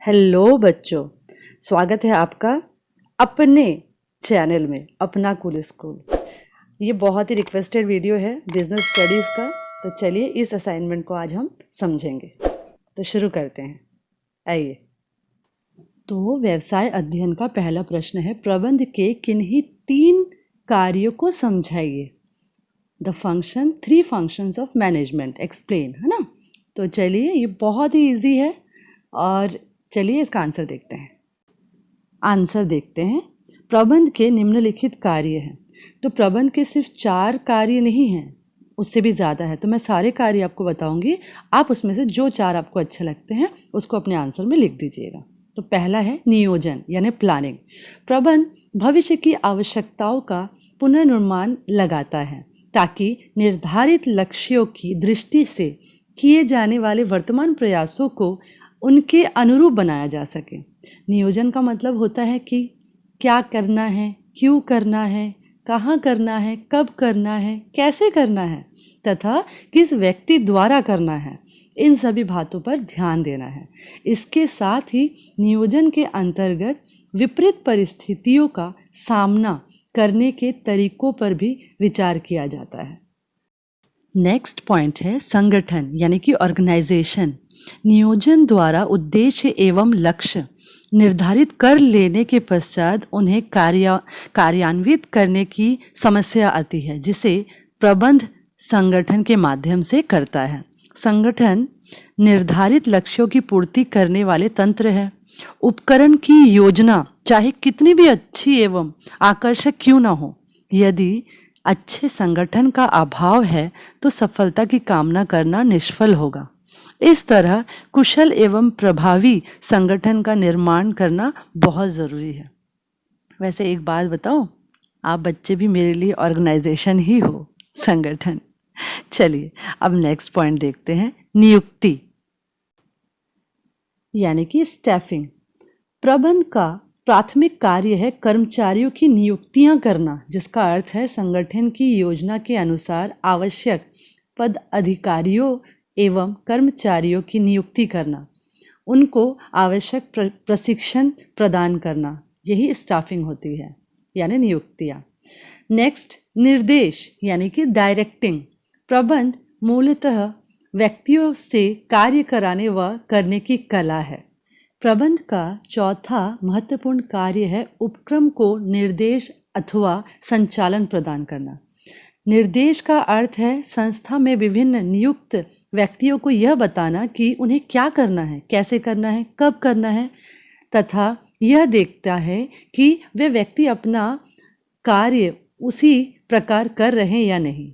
Hello बच्चों, स्वागत है आपका अपने चैनल में अपना कूल स्कूल। ये बहुत ही रिक्वेस्टेड वीडियो है बिजनेस स्टडीज़ का। तो चलिए इस असाइनमेंट को आज हम समझेंगे। तो शुरू करते हैं, आइए। तो व्यवसाय अध्ययन का पहला प्रश्न है, प्रबंध के किन्हीं 3 कार्यों को समझाइए। The function 3 functions of management explain, है ना। तो चलिए, ये बहुत ही इजी है और चलिए इसका आंसर देखते हैं। प्रबंध के निम्नलिखित कार्य हैं। तो प्रबंध के सिर्फ 4 कार्य नहीं हैं, उससे भी ज़्यादा है। तो मैं सारे कार्य आपको बताऊंगी, आप उसमें से जो 4 आपको अच्छे लगते हैं उसको अपने आंसर में लिख दीजिएगा। तो पहला है नियोजन यानी प्लानिंग। प्रबंध भविष्य की आवश्यकताओं का पुनर्निर्माण लगाता है ताकि निर्धारित लक्ष्यों की दृष्टि से किए जाने वाले वर्तमान प्रयासों को उनके अनुरूप बनाया जा सके। नियोजन का मतलब होता है कि क्या करना है, क्यों करना है, कहाँ करना है, कब करना है, कैसे करना है तथा किस व्यक्ति द्वारा करना है। इन सभी बातों पर ध्यान देना है। इसके साथ ही नियोजन के अंतर्गत विपरीत परिस्थितियों का सामना करने के तरीकों पर भी विचार किया जाता है। नेक्स्ट पॉइंट है संगठन यानी कि ऑर्गेनाइजेशन। नियोजन द्वारा उद्देश्य एवं लक्ष्य निर्धारित कर लेने के पश्चात उन्हें कार्यान्वित करने की समस्या आती है, जिसे प्रबंध संगठन के माध्यम से करता है। संगठन निर्धारित लक्ष्यों की पूर्ति करने वाले तंत्र है। उपकरण की योजना चाहे कितनी भी अच्छी एवं आकर्षक क्यों न हो, यदि अच्छे संगठन का अभाव है तो सफलता की कामना करना निष्फल होगा। इस तरह कुशल एवं प्रभावी संगठन का निर्माण करना बहुत ज़रूरी है। वैसे एक बात बताओ, आप बच्चे भी मेरे लिए ऑर्गेनाइजेशन ही हो, संगठन। चलिए अब नेक्स्ट पॉइंट देखते हैं, नियुक्ति यानी कि स्टाफिंग। प्रबंध का प्राथमिक कार्य है कर्मचारियों की नियुक्तियां करना, जिसका अर्थ है संगठन की योजना के अनुसार आवश्यक पद अधिकारियों एवं कर्मचारियों की नियुक्ति करना, उनको आवश्यक प्रशिक्षण प्रदान करना। यही स्टाफिंग होती है यानी नियुक्तियां। नेक्स्ट निर्देश यानी कि डायरेक्टिंग। प्रबंध मूलतः व्यक्तियों से कार्य कराने व करने की कला है। प्रबंध का चौथा महत्वपूर्ण कार्य है उपक्रम को निर्देश अथवा संचालन प्रदान करना। निर्देश का अर्थ है संस्था में विभिन्न नियुक्त व्यक्तियों को यह बताना कि उन्हें क्या करना है, कैसे करना है, कब करना है तथा यह देखता है कि वे व्यक्ति अपना कार्य उसी प्रकार कर रहे हैं या नहीं।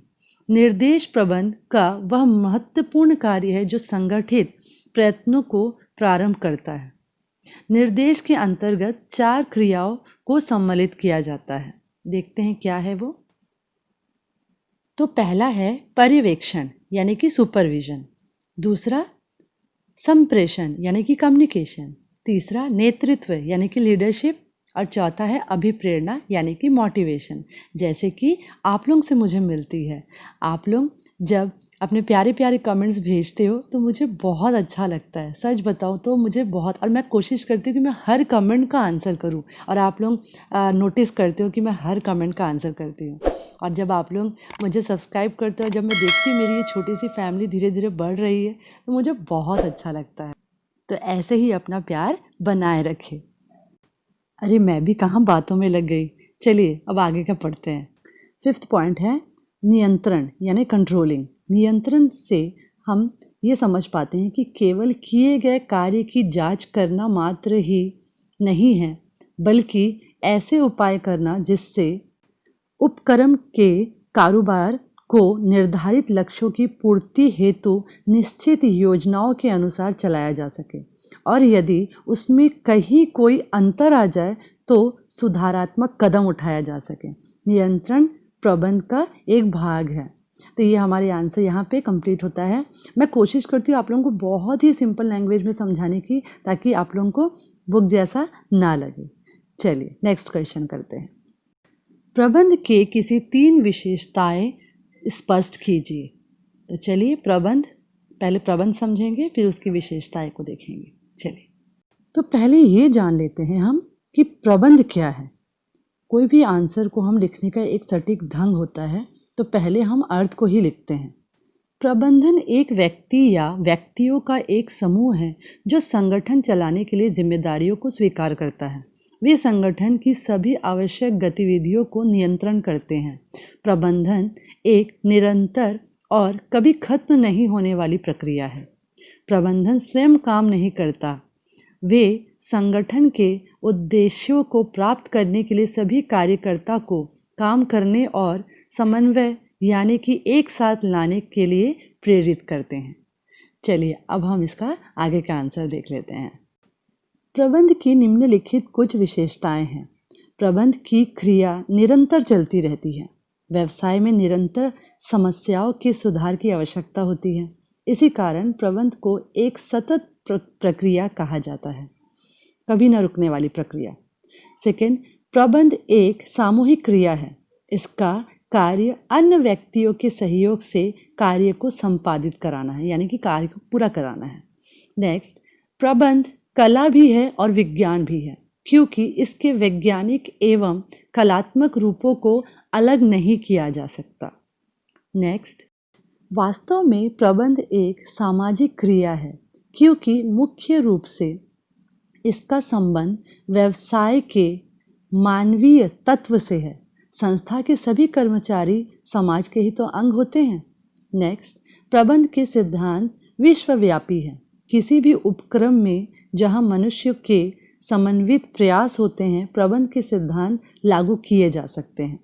निर्देश प्रबंध का वह महत्वपूर्ण कार्य है जो संगठित प्रयत्नों को प्रारंभ करता है। निर्देश के अंतर्गत 4 क्रियाओं को सम्मिलित किया जाता है। देखते हैं क्या है वो। तो पहला है पर्यवेक्षण यानी कि सुपरविजन, दूसरा संप्रेषण यानी कि कम्युनिकेशन, तीसरा नेतृत्व यानी कि लीडरशिप और चौथा है अभिप्रेरणा यानी कि मोटिवेशन। जैसे कि आप लोग से मुझे मिलती है, आप लोग जब अपने प्यारे प्यारे कमेंट्स भेजते हो तो मुझे बहुत अच्छा लगता है। सच बताओ तो मुझे बहुत, और मैं कोशिश करती हूँ कि मैं हर कमेंट का आंसर करूँ, और आप लोग नोटिस करते हो कि मैं हर कमेंट का आंसर करती हूँ। और जब आप लोग मुझे सब्सक्राइब करते हो, जब मैं देखती हूँ मेरी ये छोटी सी फैमिली धीरे धीरे बढ़ रही है, तो मुझे बहुत अच्छा लगता है। तो ऐसे ही अपना प्यार बनाए रखें। अरे मैं भी कहाँ बातों में लग गई। चलिए अब आगे का पढ़ते हैं। 5th पॉइंट है नियंत्रण यानी कंट्रोलिंग। नियंत्रण से हम ये समझ पाते हैं कि केवल किए गए कार्य की जांच करना मात्र ही नहीं है, बल्कि ऐसे उपाय करना जिससे उपक्रम के कारोबार को निर्धारित लक्ष्यों की पूर्ति हेतु निश्चित योजनाओं के अनुसार चलाया जा सके, और यदि उसमें कहीं कोई अंतर आ जाए तो सुधारात्मक कदम उठाया जा सके। नियंत्रण प्रबंध का एक भाग है। तो ये हमारे आंसर यहाँ पे कंप्लीट होता है। मैं कोशिश करती हूँ आप लोगों को बहुत ही सिंपल लैंग्वेज में समझाने की, ताकि आप लोगों को बुक जैसा ना लगे। चलिए नेक्स्ट क्वेश्चन करते हैं। प्रबंध के किसी 3 विशेषताएं स्पष्ट कीजिए। तो चलिए पहले प्रबंध समझेंगे, फिर उसकी विशेषताएं को देखेंगे। चलिए तो पहले ये जान लेते हैं हम कि प्रबंध क्या है। कोई भी आंसर को हम लिखने का एक सटीक ढंग होता है, तो पहले हम अर्थ को ही लिखते हैं। प्रबंधन एक व्यक्ति या व्यक्तियों का एक समूह है जो संगठन चलाने के लिए जिम्मेदारियों को स्वीकार करता है। वे संगठन की सभी आवश्यक गतिविधियों को नियंत्रण करते हैं। प्रबंधन एक निरंतर और कभी खत्म नहीं होने वाली प्रक्रिया है। प्रबंधन स्वयं काम नहीं करता, वे संगठन के उद्देश्यों को प्राप्त करने के लिए सभी कार्यकर्ता को काम करने और समन्वय यानी कि एक साथ लाने के लिए प्रेरित करते हैं। चलिए अब हम इसका आगे का आंसर देख लेते हैं। प्रबंध की निम्नलिखित कुछ विशेषताएं हैं। प्रबंध की क्रिया निरंतर चलती रहती है। व्यवसाय में निरंतर समस्याओं के सुधार की आवश्यकता होती है। इसी कारण प्रबंध को एक सतत प्रक्रिया कहा जाता है, कभी न रुकने वाली प्रक्रिया। सेकंड, प्रबंध एक सामूहिक क्रिया है। इसका कार्य अन्य व्यक्तियों के सहयोग से कार्य को संपादित कराना है, यानी कि कार्य को पूरा कराना है। नेक्स्ट, प्रबंध कला भी है और विज्ञान भी है, क्योंकि इसके वैज्ञानिक एवं कलात्मक रूपों को अलग नहीं किया जा सकता। नेक्स्ट, वास्तव में प्रबंध एक सामाजिक क्रिया है, क्योंकि मुख्य रूप से इसका संबंध व्यवसाय के मानवीय तत्व से है। संस्था के सभी कर्मचारी समाज के ही तो अंग होते हैं। नेक्स्ट, प्रबंध के सिद्धांत विश्वव्यापी है। किसी भी उपक्रम में जहां मनुष्य के समन्वित प्रयास होते हैं, प्रबंध के सिद्धांत लागू किए जा सकते हैं।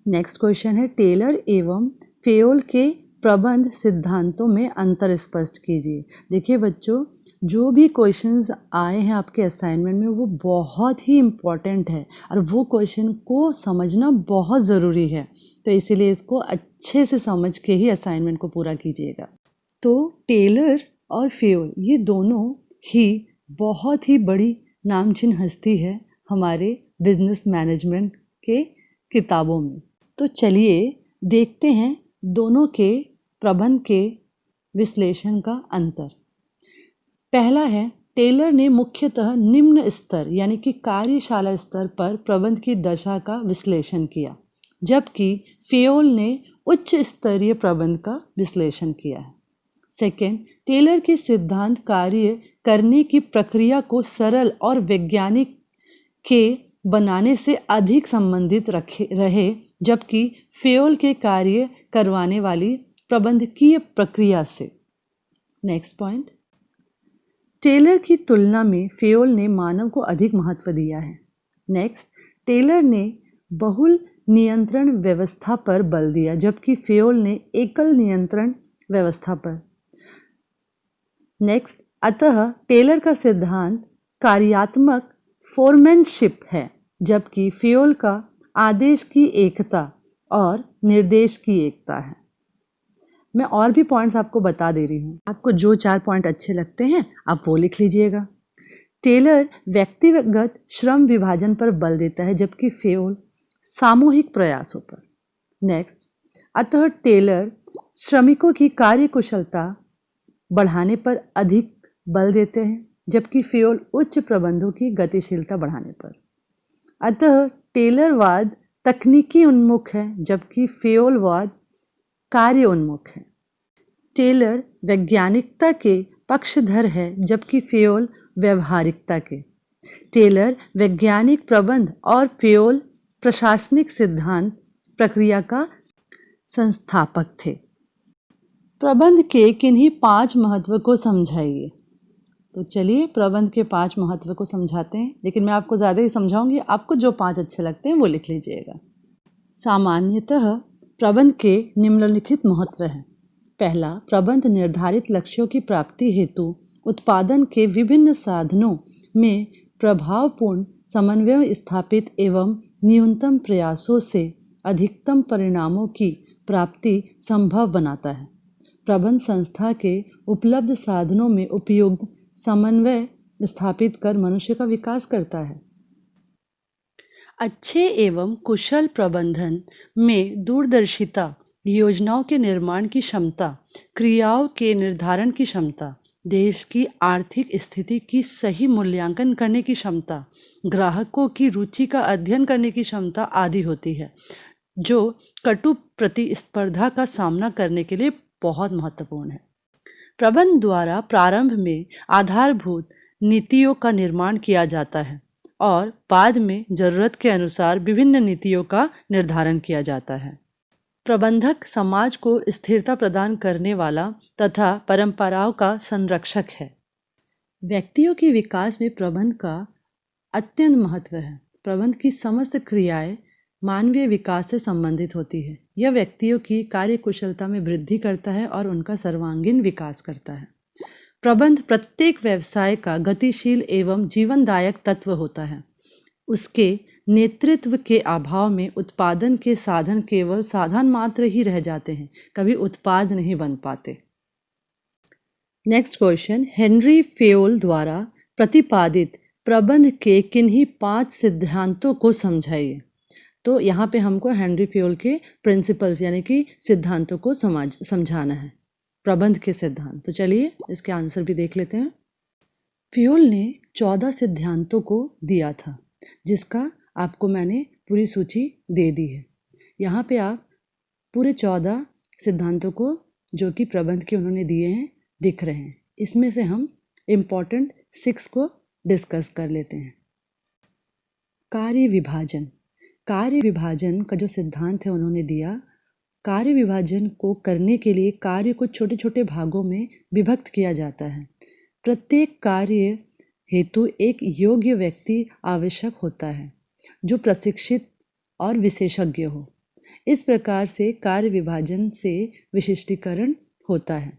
नेक्स्ट क्वेश्चन है, टेलर एवं फेयोल के प्रबंध सिद्धांतों में अंतर स्पष्ट कीजिए। देखिए बच्चों, जो भी क्वेश्चंस आए हैं आपके असाइनमेंट में वो बहुत ही इम्पॉर्टेंट है और वो क्वेश्चन को समझना बहुत ज़रूरी है, तो इसीलिए इसको अच्छे से समझ के ही असाइनमेंट को पूरा कीजिएगा। तो टेलर और फेयोल ये दोनों ही बहुत ही बड़ी नामचीन हस्ती है हमारे बिजनेस मैनेजमेंट के किताबों में। तो चलिए देखते हैं दोनों के प्रबंध के विश्लेषण का अंतर। पहला है, टेलर ने मुख्यतः निम्न स्तर यानी कि कार्यशाला स्तर पर प्रबंध की दशा का विश्लेषण किया, जबकि फेयोल ने उच्च स्तरीय प्रबंध का विश्लेषण किया है। सेकेंड, टेलर के सिद्धांत कार्य करने की प्रक्रिया को सरल और वैज्ञानिक के बनाने से अधिक संबंधित रहे, जबकि फेयोल के कार्य करवाने वाली प्रबंधकीय प्रक्रिया से। नेक्स्ट पॉइंट, टेलर की तुलना में फेयोल ने मानव को अधिक महत्व दिया है। नेक्स्ट, टेलर ने बहुल नियंत्रण व्यवस्था पर बल दिया, जबकि फेयोल ने एकल नियंत्रण व्यवस्था पर। नेक्स्ट, अतः टेलर का सिद्धांत कार्यात्मक फोरमैनशिप है, जबकि फेयोल का आदेश की एकता और निर्देश की एकता है। मैं और भी पॉइंट्स आपको बता दे रही हूँ, आपको जो 4 पॉइंट अच्छे लगते हैं आप वो लिख लीजिएगा। टेलर व्यक्तिगत श्रम विभाजन पर बल देता है, जबकि फेयोल सामूहिक प्रयासों पर। नेक्स्ट, अतः टेलर श्रमिकों की कार्यकुशलता बढ़ाने पर अधिक बल देते हैं, जबकि फेयोल उच्च प्रबंधों की गतिशीलता बढ़ाने पर। अतः टेलरवाद तकनीकी उन्मुख है, जबकि फेयोलवाद कार्य उन्मुख है। टेलर वैज्ञानिकता के पक्षधर है, जबकि फेयोल व्यवहारिकता के। टेलर वैज्ञानिक प्रबंध और फेयोल प्रशासनिक सिद्धांत प्रक्रिया का संस्थापक थे। प्रबंध के किन्हीं 5 महत्व को समझाइए। तो चलिए प्रबंध के 5 महत्व को समझाते हैं, लेकिन मैं आपको ज़्यादा ही समझाऊंगी, आपको जो 5 अच्छे लगते हैं वो लिख लीजिएगा। सामान्यतः प्रबंध के निम्नलिखित महत्व हैं। पहला, प्रबंध निर्धारित लक्ष्यों की प्राप्ति हेतु उत्पादन के विभिन्न साधनों में प्रभावपूर्ण समन्वय स्थापित एवं न्यूनतम प्रयासों से अधिकतम परिणामों की प्राप्ति संभव बनाता है। प्रबंध संस्था के उपलब्ध साधनों में उपयुक्त समन्वय स्थापित कर मनुष्य का विकास करता है। अच्छे एवं कुशल प्रबंधन में दूरदर्शिता, योजनाओं के निर्माण की क्षमता, क्रियाओं के निर्धारण की क्षमता, देश की आर्थिक स्थिति की सही मूल्यांकन करने की क्षमता, ग्राहकों की रुचि का अध्ययन करने की क्षमता आदि होती है, जो कटु प्रतिस्पर्धा का सामना करने के लिए बहुत महत्वपूर्ण है। प्रबंध द्वारा प्रारंभ में आधारभूत नीतियों का निर्माण किया जाता है और बाद में जरूरत के अनुसार विभिन्न नीतियों का निर्धारण किया जाता है। प्रबंधक समाज को स्थिरता प्रदान करने वाला तथा परंपराओं का संरक्षक है। व्यक्तियों के विकास में प्रबंध का अत्यंत महत्व है। प्रबंध की समस्त क्रियाएं मानवीय विकास से संबंधित होती है। यह व्यक्तियों की कार्यकुशलता में वृद्धि करता है और उनका सर्वांगीण विकास करता है। प्रबंध प्रत्येक व्यवसाय का गतिशील एवं जीवनदायक तत्व होता है। उसके नेतृत्व के अभाव में उत्पादन के साधन केवल साधन मात्र ही रह जाते हैं, कभी उत्पाद नहीं बन पाते। नेक्स्ट क्वेश्चन, हेनरी फेयोल द्वारा प्रतिपादित प्रबंध के किन्हीं 5 सिद्धांतों को समझाइए। तो यहाँ पे हमको हेनरी फेयोल के प्रिंसिपल्स यानी कि सिद्धांतों को समझाना है, प्रबंध के सिद्धांत। तो चलिए इसके आंसर भी देख लेते हैं। फेयोल ने 14 सिद्धांतों को दिया था, जिसका आपको मैंने पूरी सूची दे दी है। यहाँ पे आप पूरे 14 सिद्धांतों को जो कि प्रबंध के उन्होंने दिए हैं दिख रहे हैं। इसमें से हम इम्पॉर्टेंट 6 को डिस्कस कर लेते हैं। कार्य विभाजन। कार्य विभाजन का जो सिद्धांत है उन्होंने दिया, कार्य विभाजन को करने के लिए कार्य को छोटे छोटे भागों में विभक्त किया जाता है। प्रत्येक कार्य हेतु एक योग्य व्यक्ति आवश्यक होता है जो प्रशिक्षित और विशेषज्ञ हो। इस प्रकार से कार्य विभाजन से विशिष्टीकरण होता है।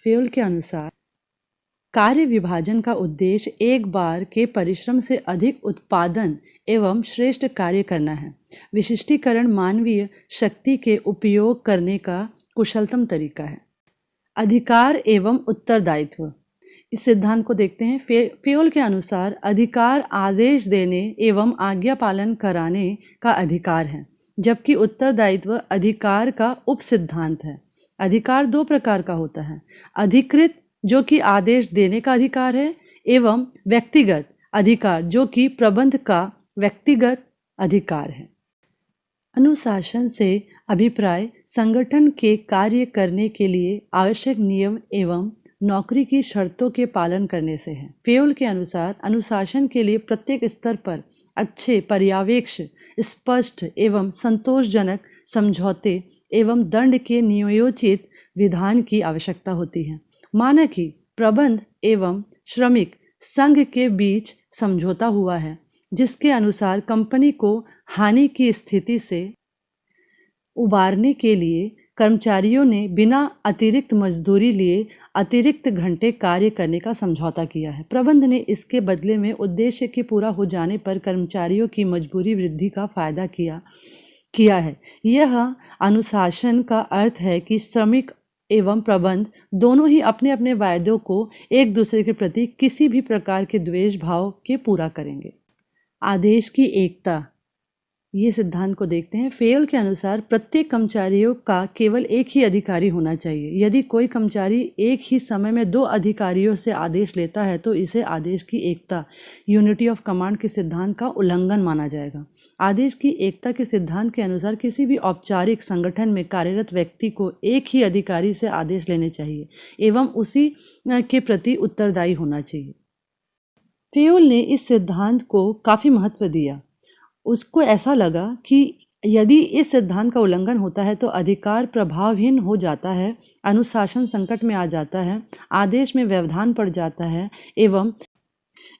फेयोल के अनुसार कार्य विभाजन का उद्देश्य एक बार के परिश्रम से अधिक उत्पादन एवं श्रेष्ठ कार्य करना है। विशिष्टीकरण मानवीय शक्ति के उपयोग करने का कुशलतम तरीका है। अधिकार एवं उत्तरदायित्व। इस सिद्धांत को देखते हैं। फेयोल के अनुसार अधिकार आदेश देने एवं आज्ञा पालन कराने का अधिकार है, जबकि उत्तरदायित्व अधिकार का उप सिद्धांत है। अधिकार 2 प्रकार का होता है, अधिकृत जो कि आदेश देने का अधिकार है, एवं व्यक्तिगत अधिकार जो कि प्रबंध का व्यक्तिगत अधिकार है। अनुशासन से अभिप्राय संगठन के कार्य करने के लिए आवश्यक नियम एवं नौकरी की शर्तों के पालन करने से है। फेयोल के अनुसार अनुशासन के लिए प्रत्येक स्तर पर अच्छे पर्यवेक्ष, स्पष्ट एवं संतोषजनक समझौते एवं दंड के नियोजित विधान की आवश्यकता होती है। माना कि प्रबंध एवं श्रमिक संघ के बीच समझौता हुआ है, जिसके अनुसार कंपनी को हानि की स्थिति से उबारने के लिए कर्मचारियों ने बिना अतिरिक्त मजदूरी लिए अतिरिक्त घंटे कार्य करने का समझौता किया है। प्रबंध ने इसके बदले में उद्देश्य के पूरा हो जाने पर कर्मचारियों की मजबूरी वृद्धि का फायदा किया है। यह अनुशासन का अर्थ है कि श्रमिक एवं प्रबंध दोनों ही अपने अपने वायदों को एक दूसरे के प्रति किसी भी प्रकार के द्वेष भाव के पूरा करेंगे। आदेश की एकता। ये सिद्धांत को देखते हैं। फेयोल के अनुसार प्रत्येक कर्मचारियों का केवल एक ही अधिकारी होना चाहिए। यदि कोई कर्मचारी एक ही समय में 2 अधिकारियों से आदेश लेता है तो इसे आदेश की एकता यूनिटी ऑफ कमांड के सिद्धांत का उल्लंघन माना जाएगा। आदेश की एकता के सिद्धांत के अनुसार किसी भी औपचारिक संगठन में कार्यरत व्यक्ति को एक ही अधिकारी से आदेश लेने चाहिए एवं उसी के प्रति उत्तरदायी होना चाहिए। फेयोल ने इस सिद्धांत को काफ़ी महत्व दिया। उसको ऐसा लगा कि यदि इस सिद्धांत का उल्लंघन होता है तो अधिकार प्रभावहीन हो जाता है, अनुशासन संकट में आ जाता है, आदेश में व्यवधान पड़ जाता है एवं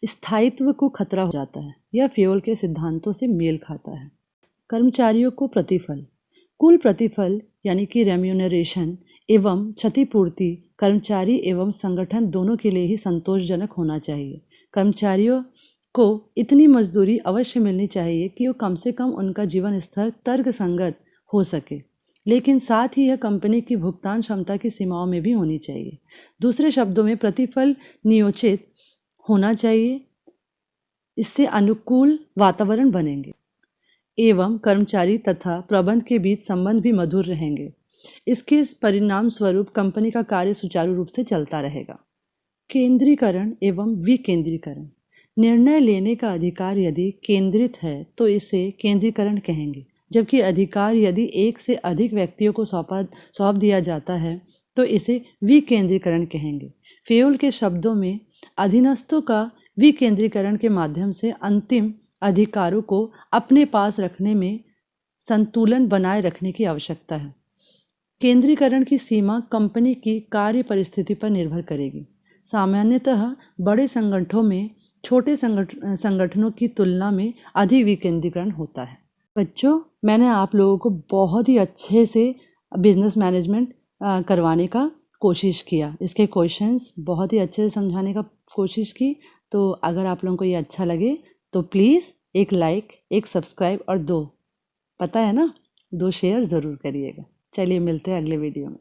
स्थायित्व को खतरा हो जाता है। यह फेयोल के सिद्धांतों से मेल खाता है। कर्मचारियों को प्रतिफल। कुल प्रतिफल यानी कि रेम्यूनरेशन एवं क्षतिपूर्ति कर्मचारी एवं संगठन दोनों के लिए ही संतोषजनक होना चाहिए। कर्मचारियों को इतनी मजदूरी अवश्य मिलनी चाहिए कि वो कम से कम उनका जीवन स्तर तर्कसंगत हो सके, लेकिन साथ ही यह कंपनी की भुगतान क्षमता की सीमाओं में भी होनी चाहिए। दूसरे शब्दों में प्रतिफल नियोजित होना चाहिए, इससे अनुकूल वातावरण बनेंगे एवं कर्मचारी तथा प्रबंध के बीच संबंध भी मधुर रहेंगे। इसके परिणाम स्वरूप कंपनी का कार्य सुचारू रूप से चलता रहेगा। केंद्रीकरण एवं विकेंद्रीकरण। निर्णय लेने का अधिकार यदि केंद्रित है तो इसे केंद्रीकरण कहेंगे, जबकि अधिकार यदि एक से अधिक व्यक्तियों को सौंप दिया जाता है तो इसे विकेंद्रीकरण कहेंगे। फेयोल के शब्दों में अधीनस्थों का विकेंद्रीकरण के माध्यम से अंतिम अधिकारों को अपने पास रखने में संतुलन बनाए रखने की आवश्यकता है। केंद्रीकरण की सीमा कंपनी की कार्य परिस्थिति पर निर्भर करेगी। सामान्यतः बड़े संगठनों में छोटे संगठनों की तुलना में अधिक विकेंद्रीकरण होता है। बच्चों, मैंने आप लोगों को बहुत ही अच्छे से बिजनेस मैनेजमेंट करवाने का कोशिश किया। इसके क्वेश्चंस बहुत ही अच्छे से समझाने का कोशिश की। तो अगर आप लोगों को ये अच्छा लगे तो प्लीज़ एक लाइक, एक सब्सक्राइब और 2 शेयर ज़रूर करिएगा। चलिए मिलते हैं अगले वीडियो में।